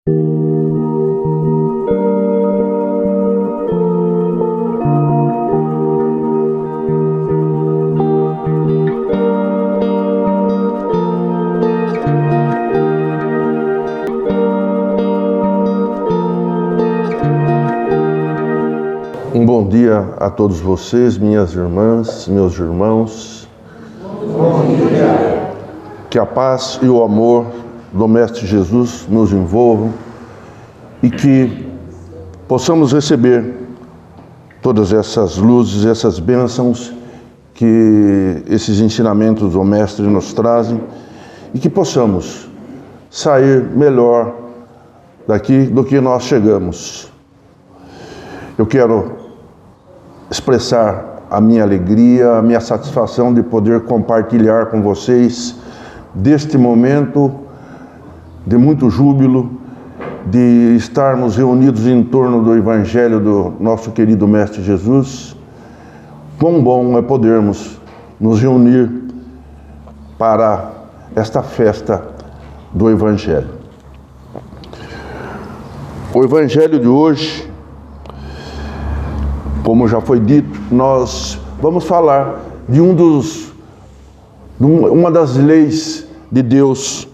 Um bom dia a todos vocês, minhas irmãs, meus irmãos. Bom dia. Que a paz e o amor do Mestre Jesus nos envolvam e que possamos receber todas essas luzes, essas bênçãos que esses ensinamentos do Mestre nos trazem e que possamos sair melhor daqui do que nós chegamos. Eu quero expressar a minha alegria, a minha satisfação de poder compartilhar com vocês deste momento de muito júbilo, de estarmos reunidos em torno do Evangelho do nosso querido Mestre Jesus. Quão bom é podermos nos reunir para esta festa do Evangelho. O Evangelho de hoje, como já foi dito, nós vamos falar de uma das leis de Deus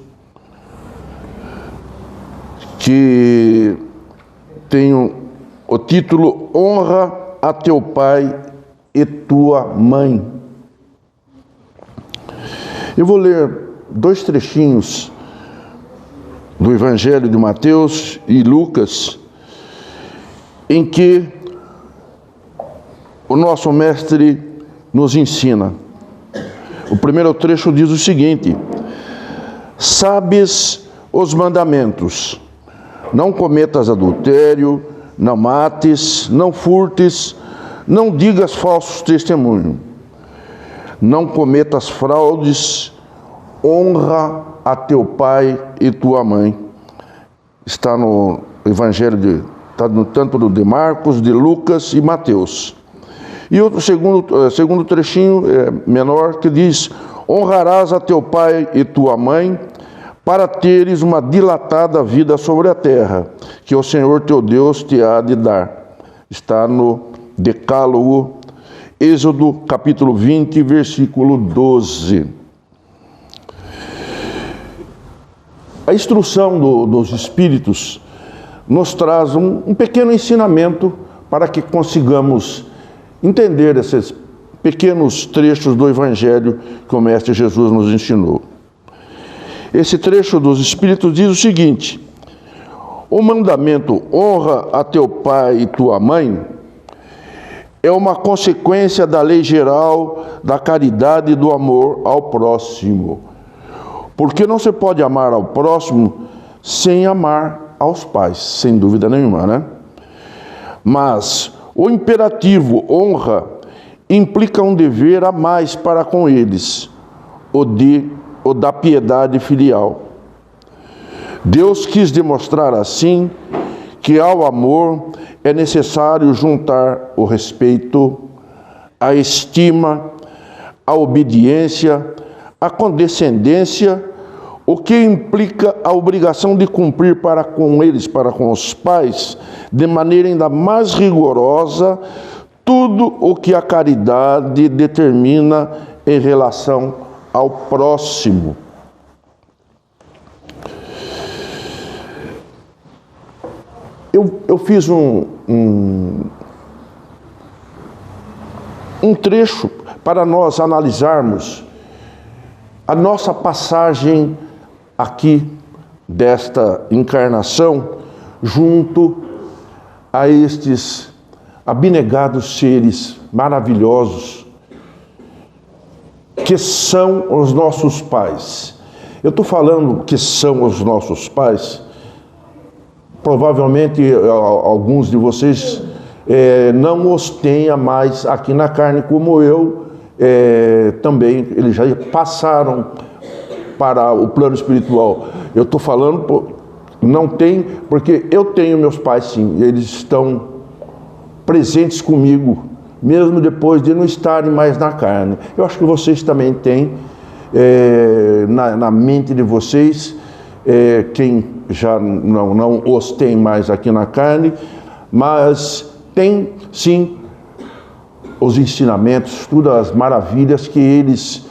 que tem o título Honra a teu pai e tua mãe. Eu vou ler dois trechinhos do Evangelho de Mateus e Lucas, em que o nosso mestre nos ensina. O primeiro trecho diz o seguinte: sabes os mandamentos: não cometas adultério, não mates, não furtes, não digas falsos testemunhos, não cometas fraudes, honra a teu pai e tua mãe. Está no Evangelho tanto do de Marcos, de Lucas e Mateus. E outro segundo trechinho menor que diz: honrarás a teu pai e tua mãe para teres uma dilatada vida sobre a terra, que o Senhor teu Deus te há de dar. Está no Decálogo, Êxodo capítulo 20, versículo 12. A instrução dos Espíritos nos traz um pequeno ensinamento para que consigamos entender esses pequenos trechos do Evangelho que o Mestre Jesus nos ensinou. Esse trecho dos Espíritos diz o seguinte: o mandamento honra a teu pai e tua mãe é uma consequência da lei geral da caridade e do amor ao próximo. Porque não se pode amar ao próximo sem amar aos pais, sem dúvida nenhuma, né? Mas o imperativo honra implica um dever a mais para com eles, o da piedade filial. Deus quis demonstrar assim que ao amor é necessário juntar o respeito, a estima, a obediência, a condescendência, o que implica a obrigação de cumprir para com eles, para com os pais, de maneira ainda mais rigorosa, tudo o que a caridade determina em relação ao próximo. Eu fiz um trecho para nós analisarmos a nossa passagem aqui desta encarnação junto a estes abnegados seres maravilhosos que são os nossos pais. Eu estou falando que são os nossos pais, provavelmente alguns de vocês não os tenha mais aqui na carne como eu também, eles já passaram para o plano espiritual. Eu estou falando, não tem, porque eu tenho meus pais sim, eles estão presentes comigo, mesmo depois de não estarem mais na carne. Eu acho que vocês também têm na mente de vocês quem já não os tem mais aqui na carne, mas tem sim os ensinamentos, todas as maravilhas que eles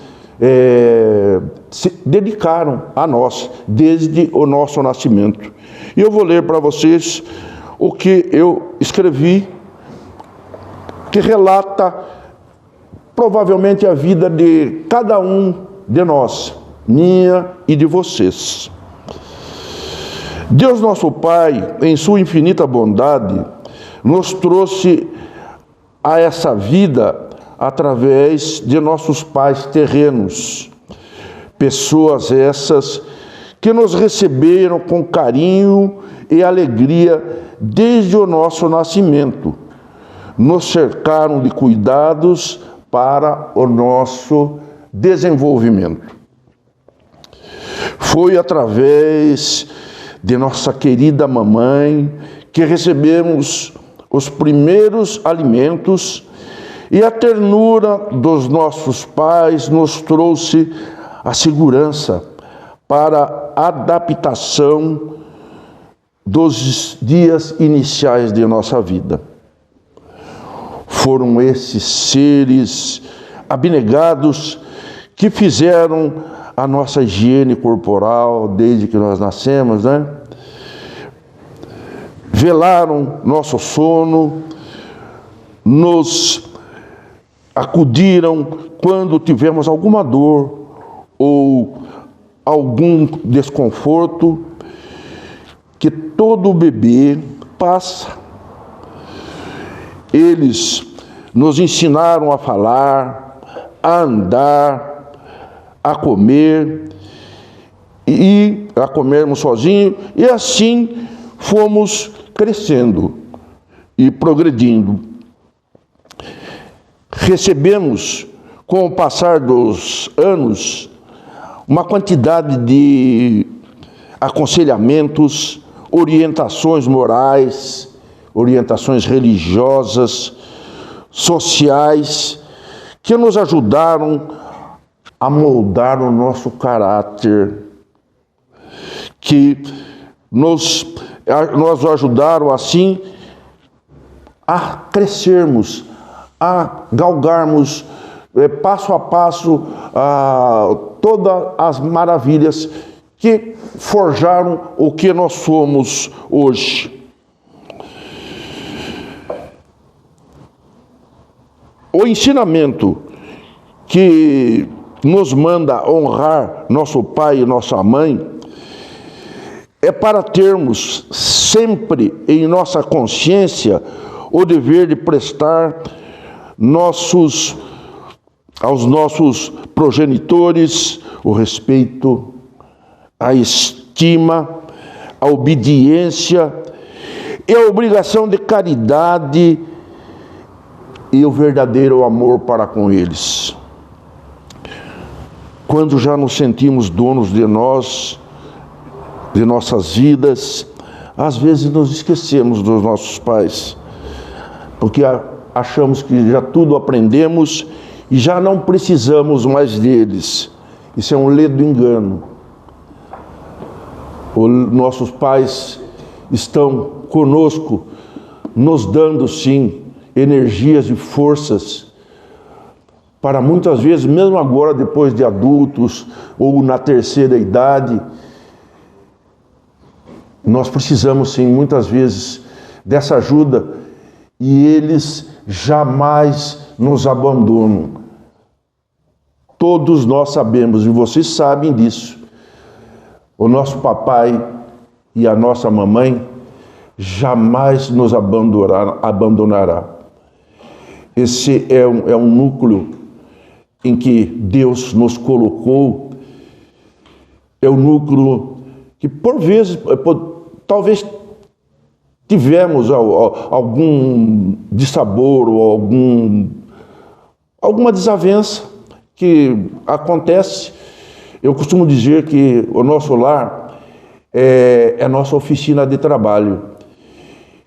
se dedicaram a nós desde o nosso nascimento. E eu vou ler para vocês o que eu escrevi, que relata provavelmente a vida de cada um de nós, minha e de vocês. Deus nosso Pai, em sua infinita bondade, nos trouxe a essa vida através de nossos pais terrenos. Pessoas essas que nos receberam com carinho e alegria desde o nosso nascimento. Nos cercaram de cuidados para o nosso desenvolvimento. Foi através de nossa querida mamãe que recebemos os primeiros alimentos, e a ternura dos nossos pais nos trouxe a segurança para a adaptação dos dias iniciais de nossa vida. Foram esses seres abnegados que fizeram a nossa higiene corporal desde que nós nascemos, né? Velaram nosso sono, nos acudiram quando tivemos alguma dor ou algum desconforto que todo bebê passa. Eles nos ensinaram a falar, a andar, a comer e a comermos sozinhos, e assim fomos crescendo e progredindo. Recebemos, com o passar dos anos, uma quantidade de aconselhamentos, orientações morais, orientações religiosas, sociais, que nos ajudaram a moldar o nosso caráter, que nos ajudaram assim a crescermos, a galgarmos passo a passo todas as maravilhas que forjaram o que nós somos hoje. O ensinamento que nos manda honrar nosso pai e nossa mãe é para termos sempre em nossa consciência o dever de prestar aos nossos progenitores o respeito, a estima, a obediência e a obrigação de caridade e o verdadeiro amor para com eles. Quando já nos sentimos donos de nós, de nossas vidas, às vezes nos esquecemos dos nossos pais, porque achamos que já tudo aprendemos e já não precisamos mais deles. Isso é um ledo engano. Os nossos pais estão conosco, nos dando sim energias e forças para muitas vezes, mesmo agora depois de adultos ou na terceira idade, nós precisamos sim muitas vezes dessa ajuda, e eles jamais nos abandonam. Todos nós sabemos, e vocês sabem disso, o nosso papai e a nossa mamãe jamais nos abandonará. Esse é um núcleo em que Deus nos colocou, é um núcleo que por vezes, talvez tivemos algum dissabor ou alguma desavença que acontece. Eu costumo dizer que o nosso lar é a nossa oficina de trabalho.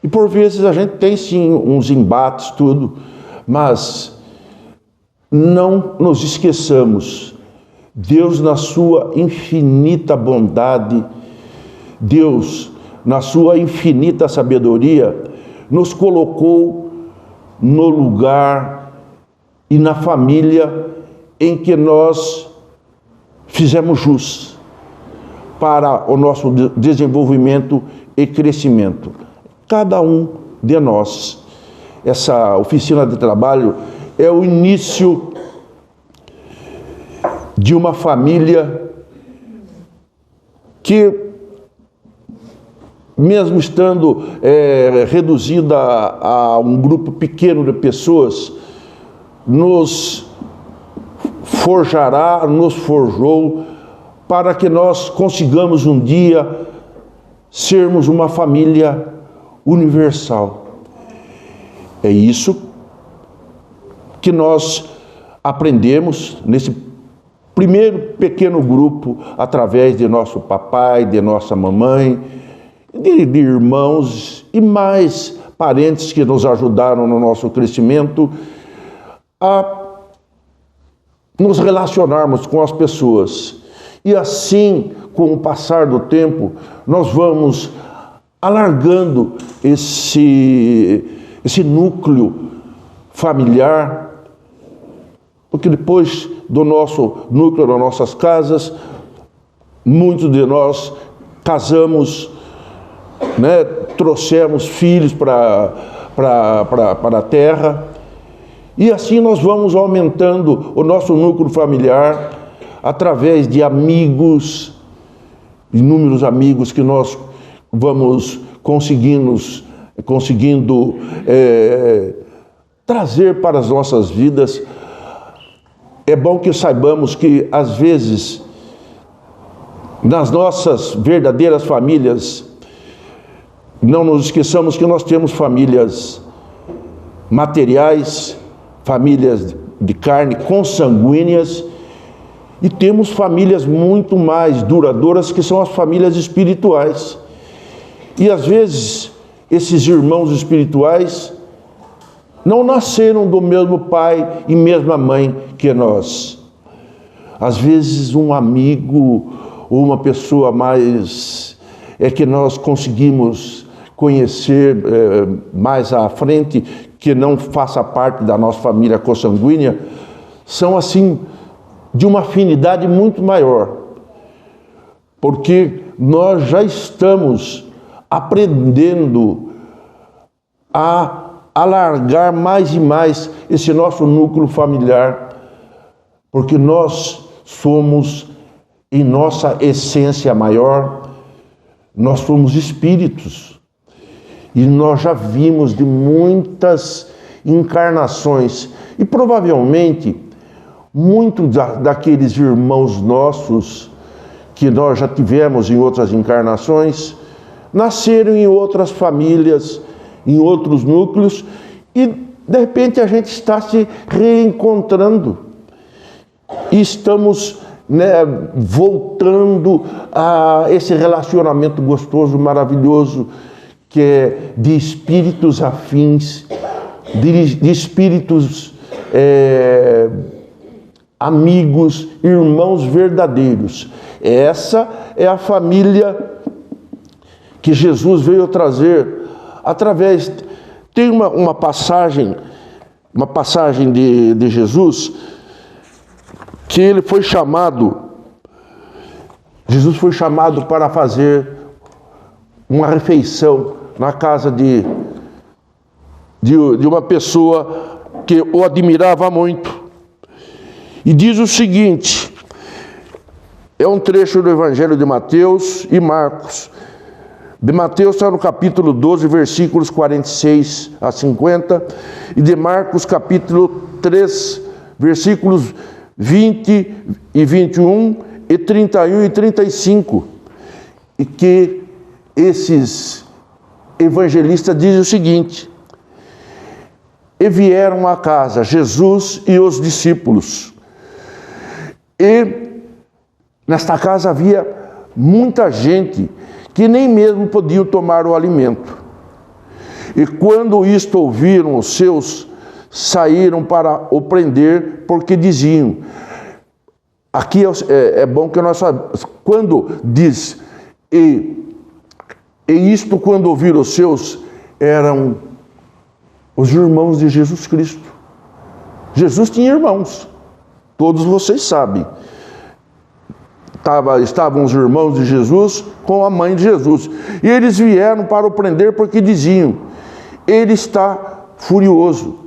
E por vezes a gente tem sim uns embates, tudo, mas não nos esqueçamos. Deus, na sua infinita bondade, Deus, na sua infinita sabedoria, nos colocou no lugar e na família em que nós fizemos jus para o nosso desenvolvimento e crescimento. Cada um de nós. Essa oficina de trabalho é o início de uma família que, mesmo estando reduzida a um grupo pequeno de pessoas, nos forjará, nos forjou para que nós consigamos um dia sermos uma família universal. É isso que nós aprendemos nesse primeiro pequeno grupo, através de nosso papai, de nossa mamãe, de irmãos e mais parentes que nos ajudaram no nosso crescimento a nos relacionarmos com as pessoas. E assim, com o passar do tempo, nós vamos alargando esse núcleo familiar, porque depois do nosso núcleo, das nossas casas, muitos de nós casamos, né, trouxemos filhos para a terra, e assim nós vamos aumentando o nosso núcleo familiar através de amigos, inúmeros amigos que nós vamos conseguindo trazer para as nossas vidas. É bom que saibamos que, às vezes, nas nossas verdadeiras famílias, não nos esqueçamos que nós temos famílias materiais, famílias de carne, consanguíneas, e temos famílias muito mais duradouras, que são as famílias espirituais. E, às vezes, esses irmãos espirituais não nasceram do mesmo pai e mesma mãe que nós. Às vezes um amigo ou uma pessoa mais que nós conseguimos conhecer mais à frente, que não faça parte da nossa família consanguínea, são assim de uma afinidade muito maior, porque nós já estamos aprendendo a alargar mais e mais esse nosso núcleo familiar, porque nós somos, em nossa essência maior, nós somos espíritos, e nós já vimos de muitas encarnações, e provavelmente muitos daqueles irmãos nossos que nós já tivemos em outras encarnações, nasceram em outras famílias, em outros núcleos, e de repente a gente está se reencontrando e estamos, né, voltando a esse relacionamento gostoso, maravilhoso, que é de espíritos afins, de espíritos amigos, irmãos verdadeiros. Essa é a família que Jesus veio trazer através. Tem uma passagem de Jesus, que ele foi chamado, Jesus foi chamado para fazer uma refeição na casa de uma pessoa que o admirava muito. E diz o seguinte, é um trecho do Evangelho de Mateus e Marcos. De Mateus está no capítulo 12, versículos 46 a 50, e de Marcos capítulo 3, versículos 20 e 21, e 31 e 35, e que esses evangelistas dizem o seguinte: e vieram à casa Jesus e os discípulos, e nesta casa havia muita gente que nem mesmo podiam tomar o alimento. E quando isto ouviram, os seus saíram para o prender, porque diziam, aqui é bom que nós sabemos, quando diz, e E isto, quando ouviram os seus, eram os irmãos de Jesus Cristo. Jesus tinha irmãos, todos vocês sabem. Estavam os irmãos de Jesus com a mãe de Jesus. E eles vieram para o prender porque diziam: ele está furioso.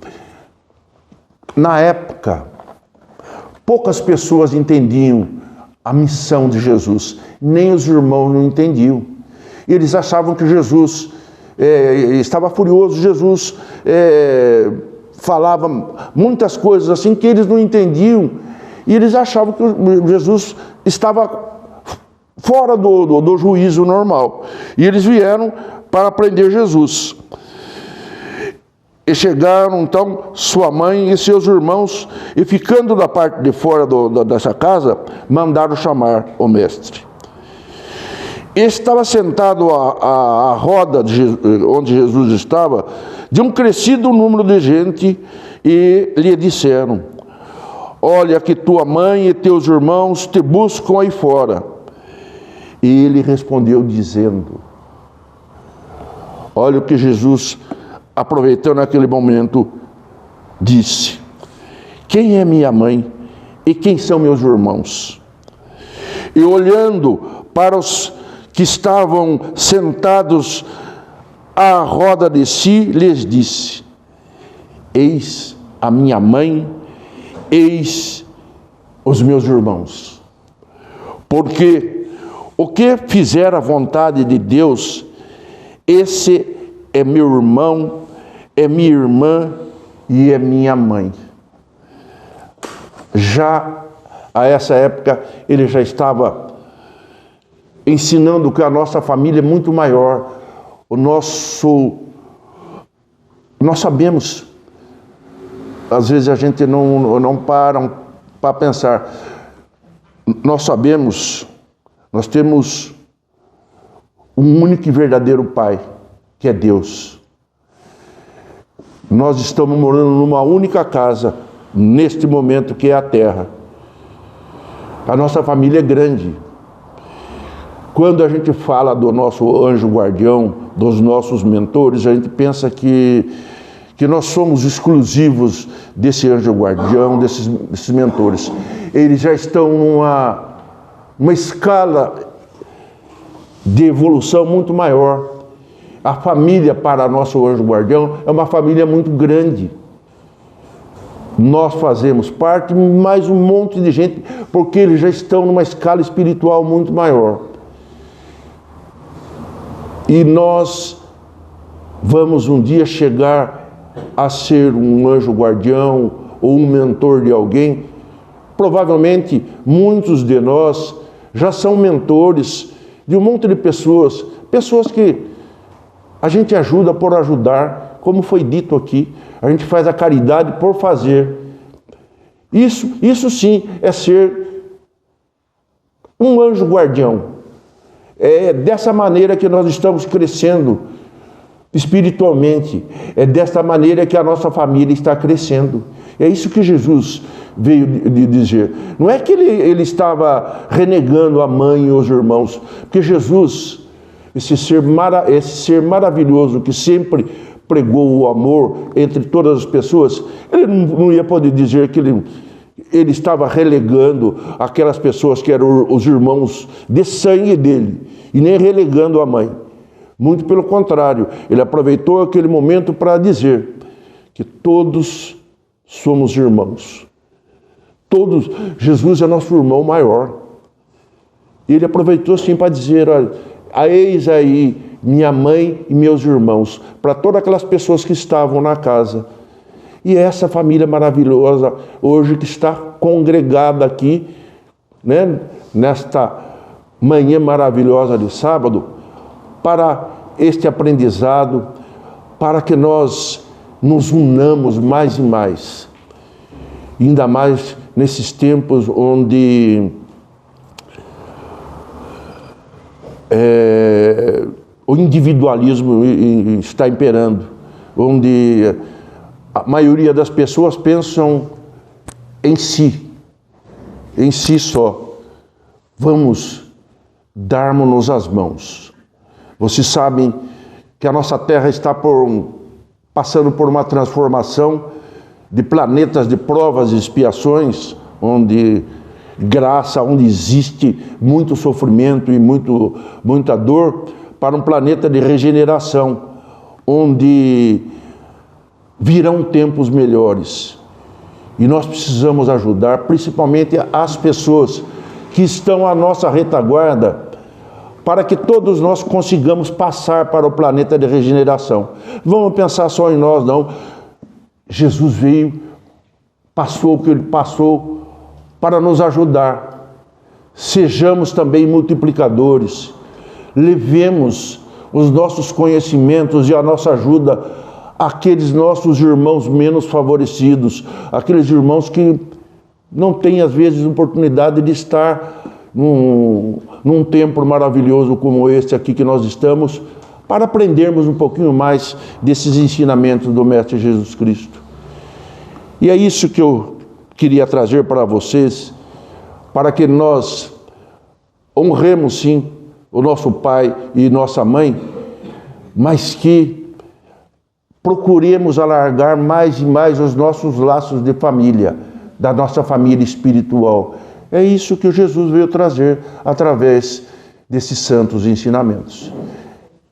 Na época, poucas pessoas entendiam a missão de Jesus. Nem os irmãos não entendiam. Eles achavam que Jesus estava furioso. Jesus falava muitas coisas assim que eles não entendiam. E eles achavam que Jesus estava fora do juízo normal. E eles vieram para prender Jesus. E chegaram então sua mãe e seus irmãos, e ficando da parte de fora dessa casa, mandaram chamar o mestre. Estava sentado à roda onde Jesus estava, de um crescido número de gente, e lhe disseram: olha que tua mãe e teus irmãos te buscam aí fora. E ele respondeu dizendo: olha o que Jesus, aproveitando aquele momento, disse: quem é minha mãe e quem são meus irmãos? E olhando para os que estavam sentados à roda de si, lhes disse: eis a minha mãe, eis os meus irmãos. Porque o que fizer a vontade de Deus, esse é meu irmão, é minha irmã e é minha mãe. Já a essa época ele já estava ensinando que a nossa família é muito maior. Nós sabemos, às vezes a gente não para pensar. Nós sabemos, nós temos um único e verdadeiro Pai, que é Deus. Nós estamos morando numa única casa, neste momento, que é a terra. A nossa família é grande. Quando a gente fala do nosso anjo guardião, dos nossos mentores, a gente pensa que nós somos exclusivos desse anjo guardião, desses mentores. Eles já estão numa escala de evolução muito maior. A família para nosso anjo guardião é uma família muito grande. Nós fazemos parte, mais um monte de gente, porque eles já estão numa escala espiritual muito maior. E nós vamos um dia chegar a ser um anjo guardião ou um mentor de alguém. Provavelmente muitos de nós já são mentores de um monte de pessoas que a gente ajuda por ajudar, como foi dito aqui. A gente faz a caridade por fazer. Isso sim é ser um anjo guardião. É dessa maneira que nós estamos crescendo espiritualmente. É dessa maneira que a nossa família está crescendo. É isso que Jesus veio de dizer. Não é que ele estava renegando a mãe e os irmãos, porque Jesus, esse ser maravilhoso que sempre pregou o amor entre todas as pessoas, ele não ia poder dizer que ele estava relegando aquelas pessoas que eram os irmãos de sangue dele, e nem relegando a mãe. Muito pelo contrário, ele aproveitou aquele momento para dizer que todos somos irmãos. Todos, Jesus é nosso irmão maior. E ele aproveitou assim para dizer: olha, eis aí minha mãe e meus irmãos, para todas aquelas pessoas que estavam na casa. E essa família maravilhosa hoje que está congregada aqui, né, nesta manhã maravilhosa de sábado, para este aprendizado, para que nós nos unamos mais e mais. Ainda mais nesses tempos onde o individualismo está imperando, onde a maioria das pessoas pensam em si só. Vamos darmos-nos as mãos, Vocês sabem que a nossa Terra está passando por uma transformação de planetas de provas e expiações, onde existe muito sofrimento e muita dor, para um planeta de regeneração, onde virão tempos melhores. E nós precisamos ajudar, principalmente as pessoas que estão à nossa retaguarda, para que todos nós consigamos passar para o planeta de regeneração. Vamos pensar só em nós, não. Jesus veio, passou o que Ele passou para nos ajudar. Sejamos também multiplicadores. Levemos os nossos conhecimentos e a nossa ajuda àqueles nossos irmãos menos favorecidos, aqueles irmãos que não têm, às vezes, oportunidade de estar num templo maravilhoso como este aqui que nós estamos, para aprendermos um pouquinho mais desses ensinamentos do Mestre Jesus Cristo. E é isso que eu queria trazer para vocês, para que nós honremos sim o nosso pai e nossa mãe, mas que procuremos alargar mais e mais os nossos laços de família, da nossa família espiritual. É isso que Jesus veio trazer através desses santos ensinamentos.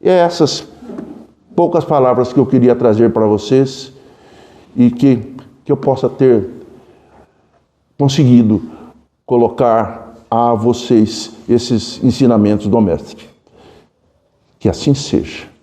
E é essas poucas palavras que eu queria trazer para vocês e que eu possa ter conseguido colocar a vocês esses ensinamentos do Mestre. Que assim seja.